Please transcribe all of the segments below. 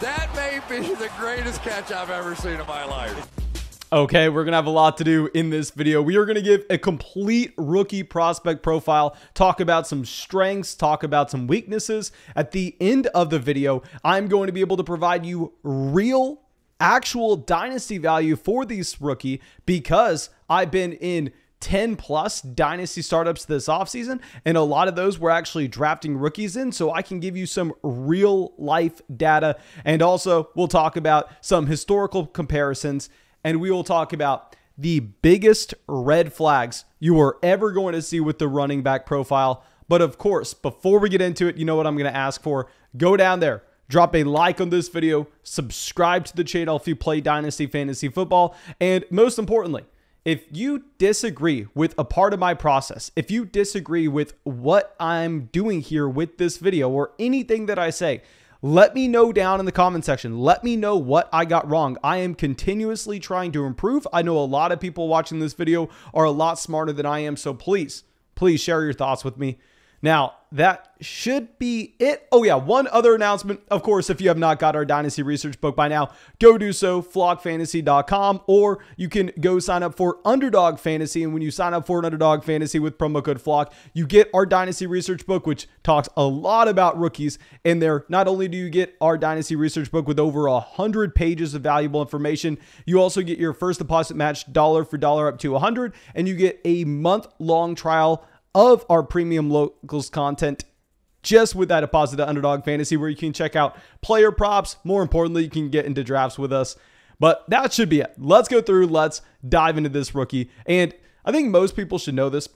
That may be the greatest catch I've ever seen in my life. Okay, we're going to have a lot to do in this video. We are going to give a complete rookie prospect profile, talk about some strengths, talk about some weaknesses. At the end of the video, I'm going to be able to provide you real, actual dynasty value for these rookie because I've been in 10 plus dynasty startups this offseason, and a lot of those we're actually drafting rookies in, so I can give you some real life data. And also, we'll talk about some historical comparisons, and we will talk about the biggest red flags you are ever going to see with the running back profile. But of course, before we get into it, you know what I'm going to ask for? Go down there, drop a like on this video, subscribe to the channel if you play Dynasty Fantasy Football, and most importantly, if you disagree with a part of my process, if you disagree with what I'm doing here with this video or anything that I say, let me know down in the comment section. Let me know what I got wrong. I am continuously trying to improve. I know a lot of people watching this video are a lot smarter than I am, so please share your thoughts with me. Now, that should be it. Oh yeah, one other announcement. Of course, if you have not got our Dynasty Research book by now, go do so, flockfantasy.com, or you can go sign up for Underdog Fantasy. And when you sign up for an Underdog Fantasy with promo code FLOCK, you get our Dynasty Research book, which talks a lot about rookies in there. Not only do you get our Dynasty Research book with over 100 pages of valuable information, you also get your first deposit match dollar for dollar up to 100, and you get a month-long trial of our premium locals content just with that deposit to Underdog Fantasy, where you can check out player props. More importantly, you can get into drafts with us. But that should be it. Let's go through. Let's dive into this rookie. And I think most people should know this.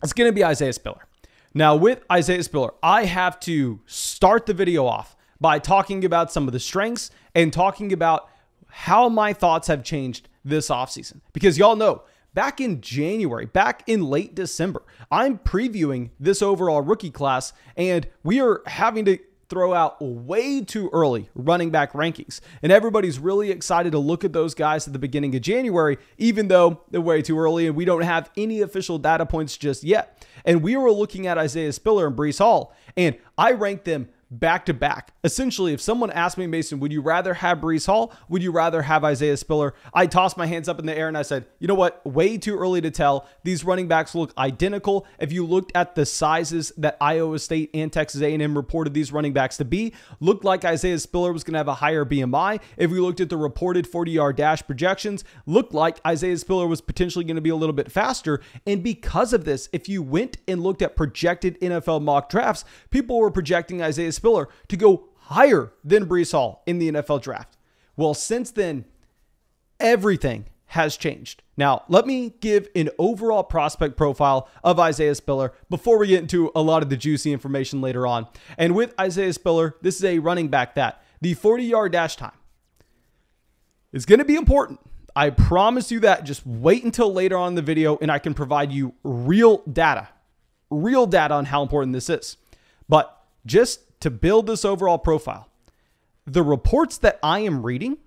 It's going to be Isaiah Spiller. Now, with Isaiah Spiller, I have to start the video off by talking about some of the strengths and talking about how my thoughts have changed this offseason. Because y'all know, back in January, back in late December, I'm previewing this overall rookie class, and we are having to throw out way too early running back rankings. And everybody's really excited to look at those guys at the beginning of January, even though they're way too early and we don't have any official data points just yet. And we were looking at Isaiah Spiller and Breece Hall, and I ranked them back to back. Essentially, if someone asked me, Mason, would you rather have Breece Hall? Would you rather have Isaiah Spiller? I tossed my hands up in the air and I said, you know what? Way too early to tell. These running backs look identical. If you looked at the sizes that Iowa State and Texas A&M reported these running backs to be, looked like Isaiah Spiller was going to have a higher BMI. If we looked at the reported 40-yard dash projections, looked like Isaiah Spiller was potentially going to be a little bit faster. And because of this, if you went and looked at projected NFL mock drafts, people were projecting Isaiah Spiller to go higher than Breece Hall in the NFL draft. Well, since then, everything has changed. Now, let me give an overall prospect profile of Isaiah Spiller before we get into a lot of the juicy information later on. And with Isaiah Spiller, this is a running back that the 40-yard dash time is going to be important. I promise you that. Just wait until later on in the video and I can provide you real data on how important this is. But just to build this overall profile, the reports that I am reading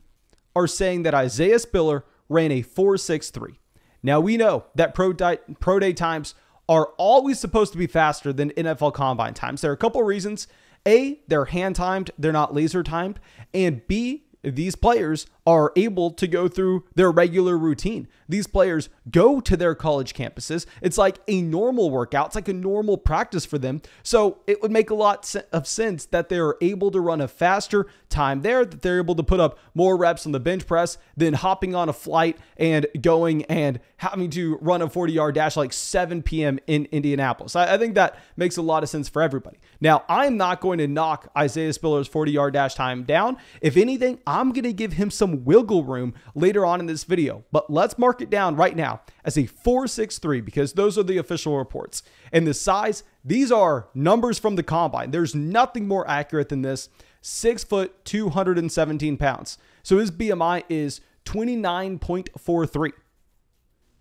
are saying that Isaiah Spiller ran a 4.63. Now, we know that pro day times are always supposed to be faster than NFL combine times. There are a couple of reasons. A, they're hand timed, they're not laser timed. And B, these players are able to go through their regular routine. These players go to their college campuses. It's like a normal workout. It's like a normal practice for them. So it would make a lot of sense that they're able to run a faster time there, that they're able to put up more reps on the bench press than hopping on a flight and going and having to run a 40-yard dash like 7 p.m. in Indianapolis. I think that makes a lot of sense for everybody. Now, I'm not going to knock Isaiah Spiller's 40-yard dash time down. If anything, I'm going to give him some wiggle room later on in this video, but let's mark it down right now as a 4.63 because those are the official reports. And the size, these are numbers from the combine. There's nothing more accurate than this. 6 foot, 217 pounds. So his BMI is 29.43.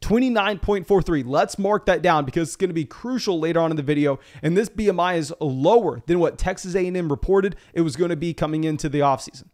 29.43. Let's mark that down because it's going to be crucial later on in the video. And this BMI is lower than what Texas A&M reported it was going to be coming into the offseason.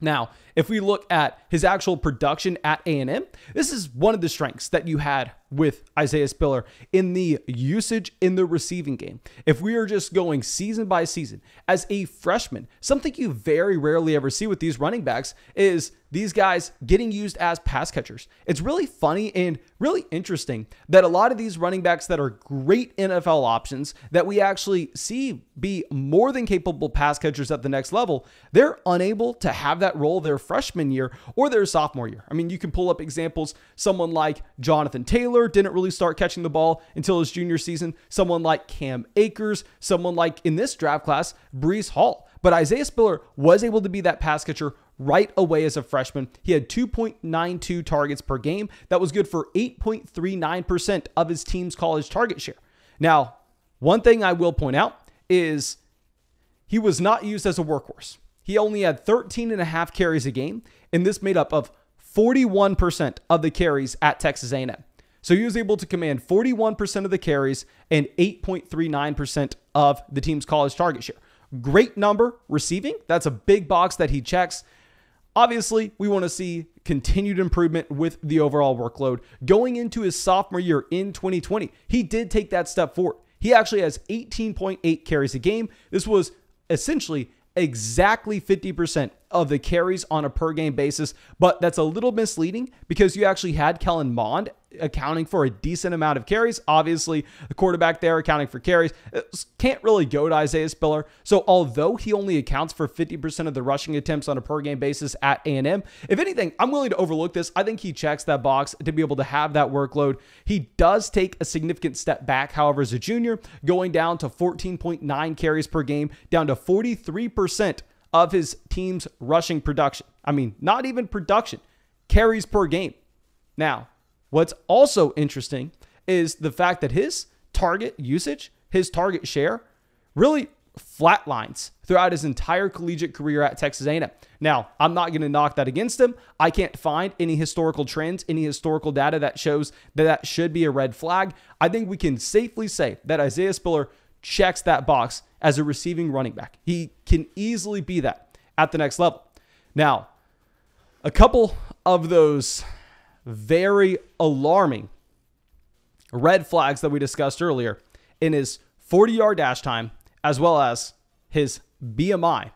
Now, If we look at his actual production at A&M, this is one of the strengths that you had with Isaiah Spiller in the usage in the receiving game. If we are just going season by season as a freshman, something you very rarely ever see with these running backs is these guys getting used as pass catchers. It's really funny and really interesting that a lot of these running backs that are great NFL options that we actually see be more than capable pass catchers at the next level, they're unable to have that role their freshman year or their sophomore year. I mean, you can pull up examples. Someone like Jonathan Taylor didn't really start catching the ball until his junior season. Someone like Cam Akers, someone like in this draft class, Breece Hall. But Isaiah Spiller was able to be that pass catcher right away as a freshman. He had 2.92 targets per game. That was good for 8.39% of his team's college target share. Now, one thing I will point out is he was not used as a workhorse. He only had 13.5 carries a game, and this made up of 41% of the carries at Texas A&M. So he was able to command 41% of the carries and 8.39% of the team's college target share. Great number receiving. That's a big box that he checks. Obviously, we want to see continued improvement with the overall workload. Going into his sophomore year in 2020, he did take that step forward. He actually has 18.8 carries a game. This was essentially exactly 50% of the carries on a per game basis, but that's a little misleading because you actually had Kellen Mond accounting for a decent amount of carries. Obviously, the quarterback there accounting for carries can't really go to Isaiah Spiller. So although he only accounts for 50% of the rushing attempts on a per game basis at A&M, if anything, I'm willing to overlook this. I think he checks that box to be able to have that workload. He does take a significant step back, however, as a junior, going down to 14.9 carries per game, down to 43% of his team's rushing production. I mean, not even production, carries per game. Now, what's also interesting is the fact that his target usage, his target share, really flatlines throughout his entire collegiate career at Texas A&M. Now, I'm not going to knock that against him. I can't find any historical trends, any historical data that shows that that should be a red flag. I think we can safely say that Isaiah Spiller checks that box as a receiving running back. He can easily be that at the next level. Now, a couple of those very alarming red flags that we discussed earlier in his 40-yard dash time, as well as his BMI,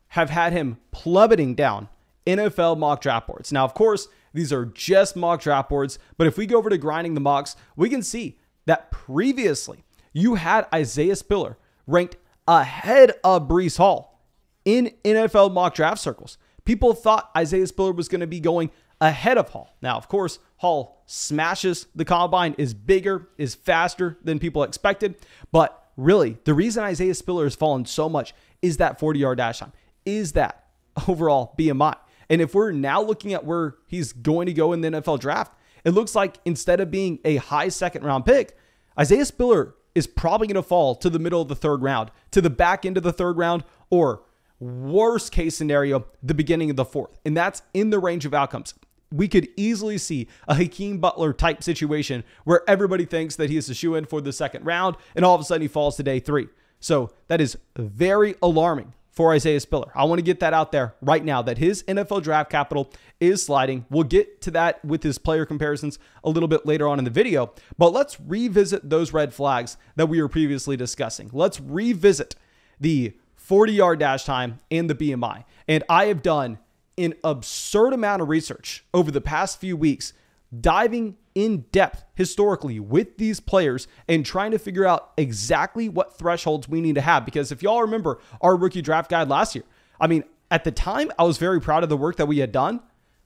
have had him plummeting down NFL mock draft boards. Now, of course, these are just mock draft boards, but if we go over to grinding the mocks, we can see that previously you had Isaiah Spiller ranked ahead of Breece Hall in NFL mock draft circles. People thought Isaiah Spiller was going to be going ahead of Hall. Now, of course, Hall smashes the combine, is bigger, is faster than people expected. But really, the reason Isaiah Spiller has fallen so much is that 40-yard dash time, is that overall BMI. And if we're now looking at where he's going to go in the NFL draft, it looks like instead of being a high second-round pick, Isaiah Spiller is probably going to fall to the middle of the third round, to the back end of the third round, or worst case scenario, the beginning of the fourth. And that's in the range of outcomes. We could easily see a Hakeem Butler type situation where everybody thinks that he is a shoo-in for the second round, and all of a sudden he falls to day 3. So that is very alarming for Isaiah Spiller. I want to get that out there right now, that his NFL draft capital is sliding. We'll get to that with his player comparisons a little bit later on in the video, but let's revisit those red flags that we were previously discussing. Let's revisit the 40-yard dash time and the BMI. And I have done an absurd amount of research over the past few weeks, diving in depth historically with these players and trying to figure out exactly what thresholds we need to have. Because if y'all remember our rookie draft guide last year, I mean, at the time, I was very proud of the work that we had done,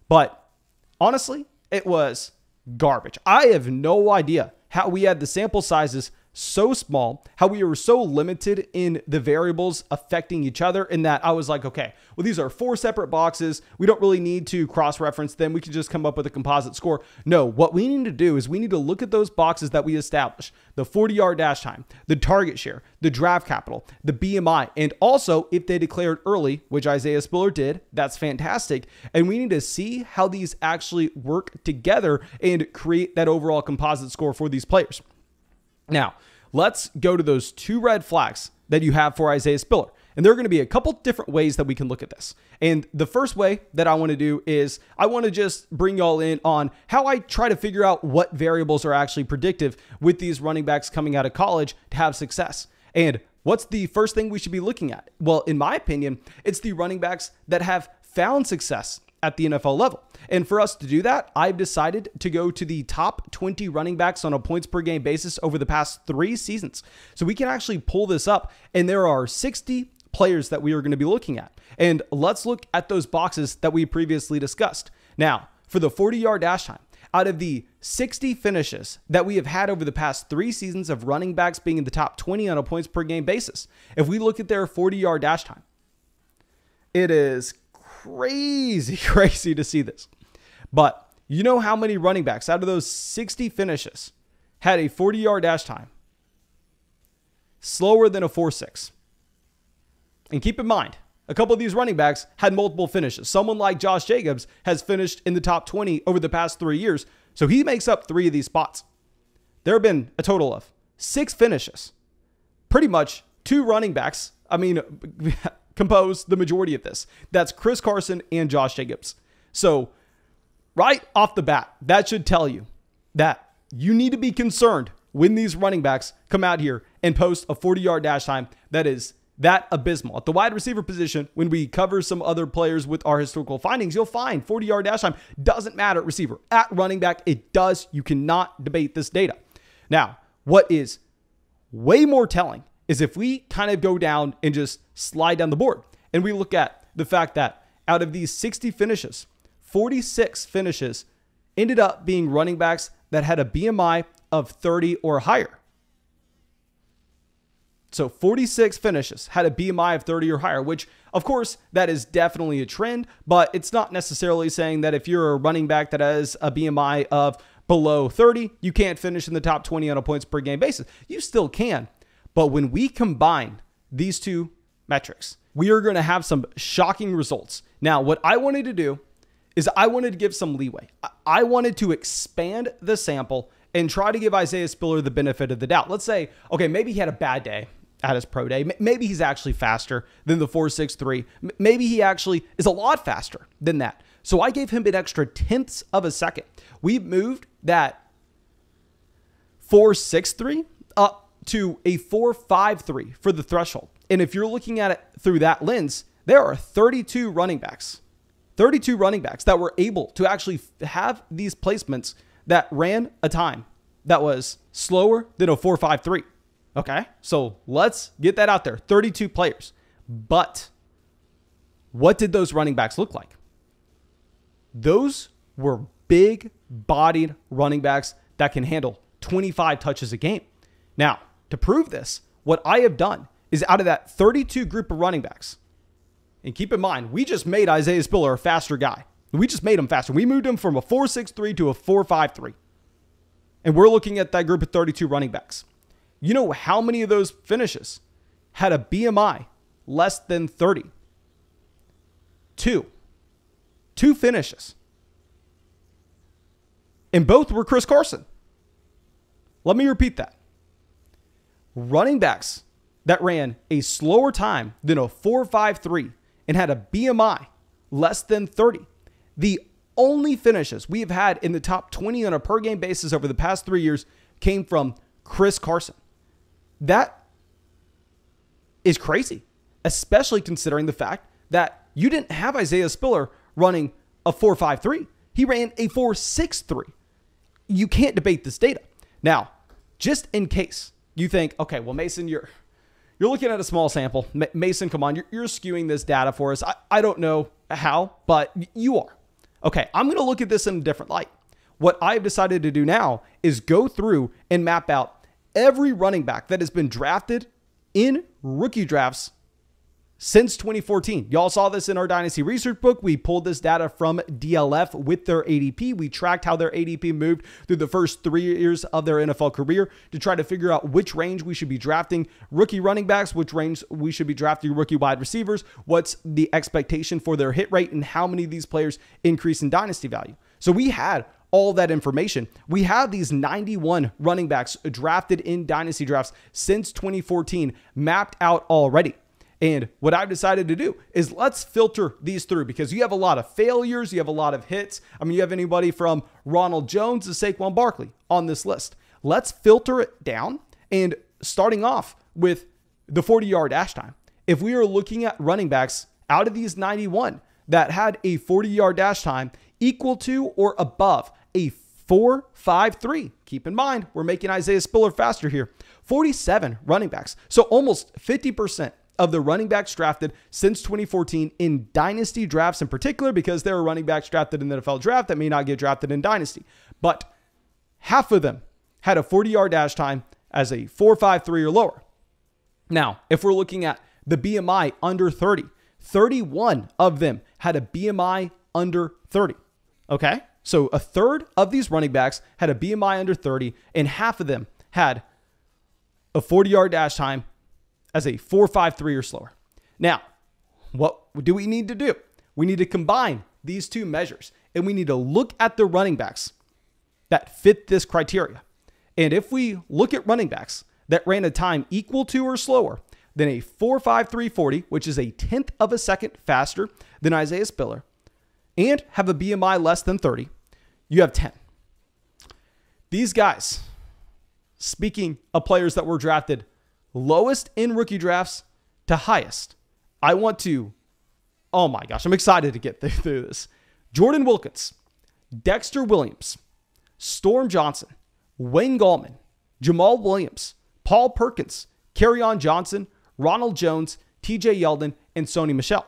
but honestly, it was garbage. I have no idea how we had the sample sizes so small, how we were so limited in the variables affecting each other, in that I was like, okay, well, these are 4 separate boxes. We don't really need to cross-reference them. We can just come up with a composite score. No, what we need to do is we need to look at those boxes that we established: the 40-yard dash time, the target share, the draft capital, the BMI, and also if they declared early, which Isaiah Spiller did, that's fantastic. And we need to see how these actually work together and create that overall composite score for these players. Now, let's go to those 2 red flags that you have for Isaiah Spiller. And there are going to be a couple different ways that we can look at this. And the first way that I want to do is I want to just bring y'all in on how I try to figure out what variables are actually predictive with these running backs coming out of college to have success. And what's the first thing we should be looking at? Well, in my opinion, it's the running backs that have found success at the NFL level. And for us to do that, I've decided to go to the top 20 running backs on a points per game basis over the past 3 seasons. So we can actually pull this up, and there are 60 players that we are going to be looking at. And let's look at those boxes that we previously discussed. Now, for the 40-yard dash time, out of the 60 finishes that we have had over the past 3 seasons of running backs being in the top 20 on a points per game basis, if we look at their 40-yard dash time, it is crazy to see this. But you know how many running backs out of those 60 finishes had a 40-yard dash time slower than a 4.6? And keep in mind, a couple of these running backs had multiple finishes. Someone like Josh Jacobs has finished in the top 20 over the past 3 years, so he makes up 3 of these spots. There have been a total of 6 finishes. Pretty much 2 running backs, compose the majority of this. That's Chris Carson and Josh Jacobs. So right off the bat, that should tell you that you need to be concerned when these running backs come out here and post a 40-yard dash time that is that abysmal. At the wide receiver position, when we cover some other players with our historical findings, you'll find 40-yard dash time doesn't matter at receiver. At running back, it does. You cannot debate this data. Now, what is way more telling is if we kind of go down and just slide down the board and we look at the fact that out of these 60 finishes, 46 finishes ended up being running backs that had a BMI of 30 or higher. So 46 finishes had a BMI of 30 or higher, which of course that is definitely a trend, but it's not necessarily saying that if you're a running back that has a BMI of below 30, you can't finish in the top 20 on a points per game basis. You still can. But when we combine these 2 metrics, we are going to have some shocking results. Now, what I wanted to do is I wanted to give some leeway. I wanted to expand the sample and try to give Isaiah Spiller the benefit of the doubt. Let's say, okay, maybe he had a bad day at his pro day. Maybe he's actually faster than the 4.63. Maybe he actually is a lot faster than that. So I gave him an extra 1/10 of a second. We moved that 4.63 up to a 4.53 for the threshold. And if you're looking at it through that lens, there are 32 running backs that were able to actually have these placements that ran a time that was slower than a 4.53. Okay, so let's get that out there. 32 players. But what did those running backs look like? Those were big-bodied running backs that can handle 25 touches a game. Now, to prove this, what I have done is out of that 32 group of running backs, and keep in mind, we just made Isaiah Spiller a faster guy. We just made him faster. We moved him from a 4.63 to a 4.53. And we're looking at that group of 32 running backs. You know how many of those finishes had a BMI less than 30? 2. 2 finishes. And both were Chris Carson. Let me repeat that. Running backs that ran a slower time than a 4.53 and had a BMI less than 30. The only finishes we have had in the top 20 on a per game basis over the past 3 years came from Chris Carson. That is crazy, especially considering the fact that you didn't have Isaiah Spiller running a 4.53. He ran a 4.63. You can't debate this data. Now, just in case you think, okay, well, Mason, you're looking at a small sample. Mason, come on, you're skewing this data for us. I don't know how, but you are. Okay, I'm going to look at this in a different light. What I've decided to do now is go through and map out every running back that has been drafted in rookie drafts since 2014. Y'all saw this in our Dynasty research book. We pulled this data from DLF with their ADP. We tracked how their ADP moved through the first 3 years of their NFL career to try to figure out which range we should be drafting rookie running backs, which range we should be drafting rookie wide receivers, what's the expectation for their hit rate, and how many of these players increase in dynasty value. So we had all that information. We have these 91 running backs drafted in dynasty drafts since 2014 mapped out already. And what I've decided to do is let's filter these through, because you have a lot of failures. You have a lot of hits. I mean, you have anybody from Ronald Jones to Saquon Barkley on this list. Let's filter it down, and starting off with the 40-yard dash time. If we are looking at running backs out of these 91 that had a 40-yard dash time equal to or above a 4.53, keep in mind, we're making Isaiah Spiller faster here, 47 running backs. So almost 50% of the running backs drafted since 2014 in Dynasty drafts in particular, because there are running backs drafted in the NFL draft that may not get drafted in Dynasty. But half of them had a 40-yard dash time as a 4.53 or lower. Now, if we're looking at the BMI under 30, 31 of them had a BMI under 30. Okay? So a third of these running backs had a BMI under 30, and half of them had a 40-yard dash time as a 4.53 or slower. Now, what do we need to do? We need to combine these two measures, and we need to look at the running backs that fit this criteria. And if we look at running backs that ran a time equal to or slower than a 4.53 40, which is a 1/10 of a second faster than Isaiah Spiller, and have a BMI less than 30, you have 10. These guys, speaking of players that were drafted lowest in rookie drafts to highest, I want to, oh my gosh, I'm excited to get through this. Jordan Wilkins, Dexter Williams, Storm Johnson, Wayne Gallman, Jamal Williams, Paul Perkins, Kerryon Johnson, Ronald Jones, TJ Yeldon, and Sony Michel.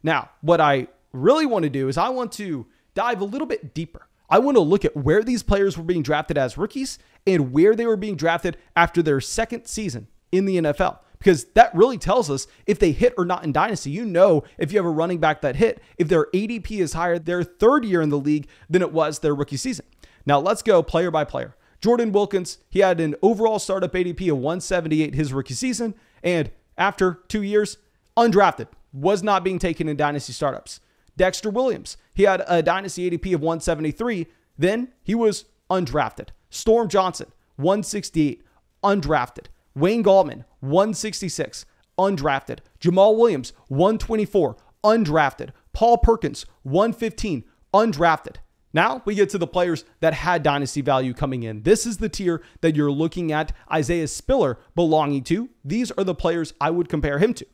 Now, what I really want to do is I want to dive a little bit deeper. I want to look at where these players were being drafted as rookies and where they were being drafted after their second season in the NFL, because that really tells us if they hit or not in Dynasty. You know, if you have a running back that hit, if their ADP is higher their third year in the league than it was their rookie season. Now, let's go player by player. Jordan Wilkins, he had an overall startup ADP of 178 his rookie season, and after 2 years, undrafted, was not being taken in Dynasty startups. Dexter Williams, he had a Dynasty ADP of 173, then he was undrafted. Storm Johnson, 168, undrafted. Wayne Gallman, 166, undrafted. Jamal Williams, 124, undrafted. Paul Perkins, 115, undrafted. Now we get to the players that had Dynasty value coming in. This is the tier that you're looking at Isaiah Spiller belonging to. These are the players I would compare him to.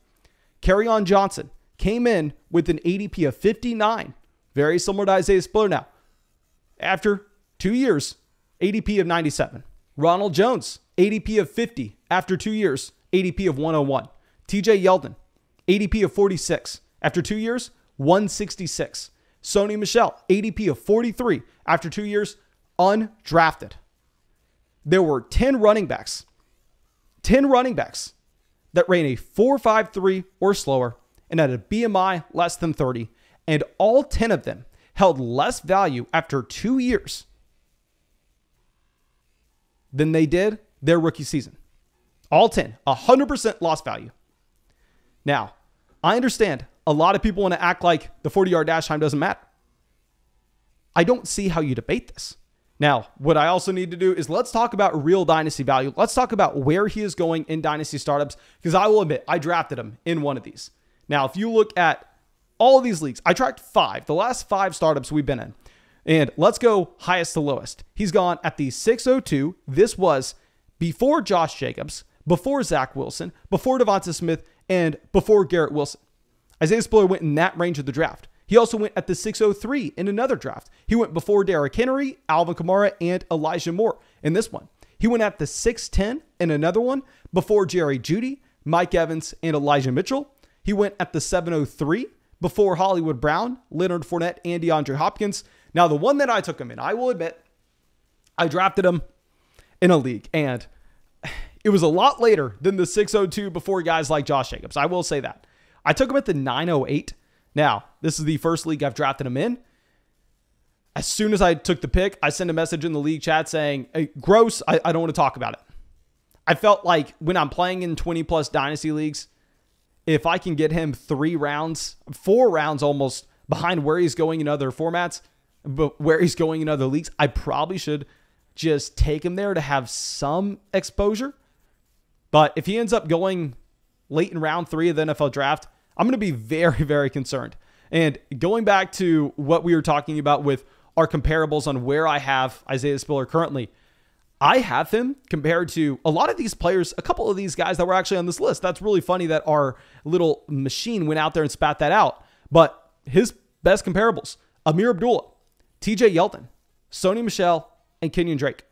Kerryon Johnson came in with an ADP of 59, very similar to Isaiah Spiller now. After 2 years, ADP of 97. Ronald Jones, ADP of 50. After 2 years, ADP of 101. TJ Yeldon, ADP of 46. After 2 years, 166. Sony Michel, ADP of 43. After 2 years, undrafted. There were 10 running backs that ran a 4.53 or slower and had a BMI less than 30, and all 10 of them held less value after 2 years than they did their rookie season. All 10, 100% lost value. Now, I understand a lot of people want to act like the 40-yard dash time doesn't matter. I don't see how you debate this. Now, what I also need to do is let's talk about real Dynasty value. Let's talk about where he is going in Dynasty startups, because I will admit, I drafted him in one of these. Now, if you look at all of these leagues, I tracked 5, the last 5 startups we've been in. And let's go highest to lowest. He's gone at the 602. This was before Josh Jacobs, before Zach Wilson, before Devonta Smith, and before Garrett Wilson. Isaiah Spiller went in that range of the draft. He also went at the 603 in another draft. He went before Derrick Henry, Alvin Kamara, and Elijah Moore in this one. He went at the 610 in another one before Jerry Jeudy, Mike Evans, and Elijah Mitchell. He went at the 703 before Hollywood Brown, Leonard Fournette, and DeAndre Hopkins. Now, the one that I took him in, I will admit, I drafted him in a league, and it was a lot later than the 602 before guys like Josh Jacobs. I will say that. I took him at the 908. Now, this is the first league I've drafted him in. As soon as I took the pick, I sent a message in the league chat saying, hey, gross, I don't want to talk about it. I felt like when I'm playing in 20-plus Dynasty leagues, if I can get him 4 rounds almost behind where he's going in other formats, but where he's going in other leagues, I probably should just take him there to have some exposure. But if he ends up going late in round 3 of the NFL draft, I'm going to be very, very concerned. And going back to what we were talking about with our comparables on where I have Isaiah Spiller currently, I have him compared to a lot of these players, a couple of these guys that were actually on this list. That's really funny that our little machine went out there and spat that out. But his best comparables, Amir Abdullah, TJ Yeldon, Sony Michel, and Kenyon Drake.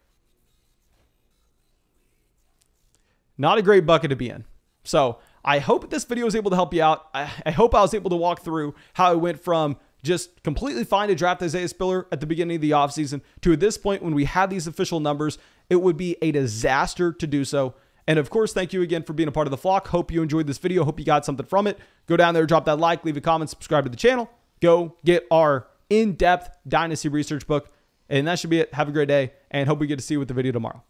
Not a great bucket to be in. So I hope this video was able to help you out. I hope I was able to walk through how I went from just completely fine to draft Isaiah Spiller at the beginning of the offseason to at this point when we have these official numbers, it would be a disaster to do so. And of course, thank you again for being a part of the flock. Hope you enjoyed this video. Hope you got something from it. Go down there, drop that like, leave a comment, subscribe to the channel. Go get our in-depth Dynasty research book. And that should be it. Have a great day and hope we get to see you with the video tomorrow.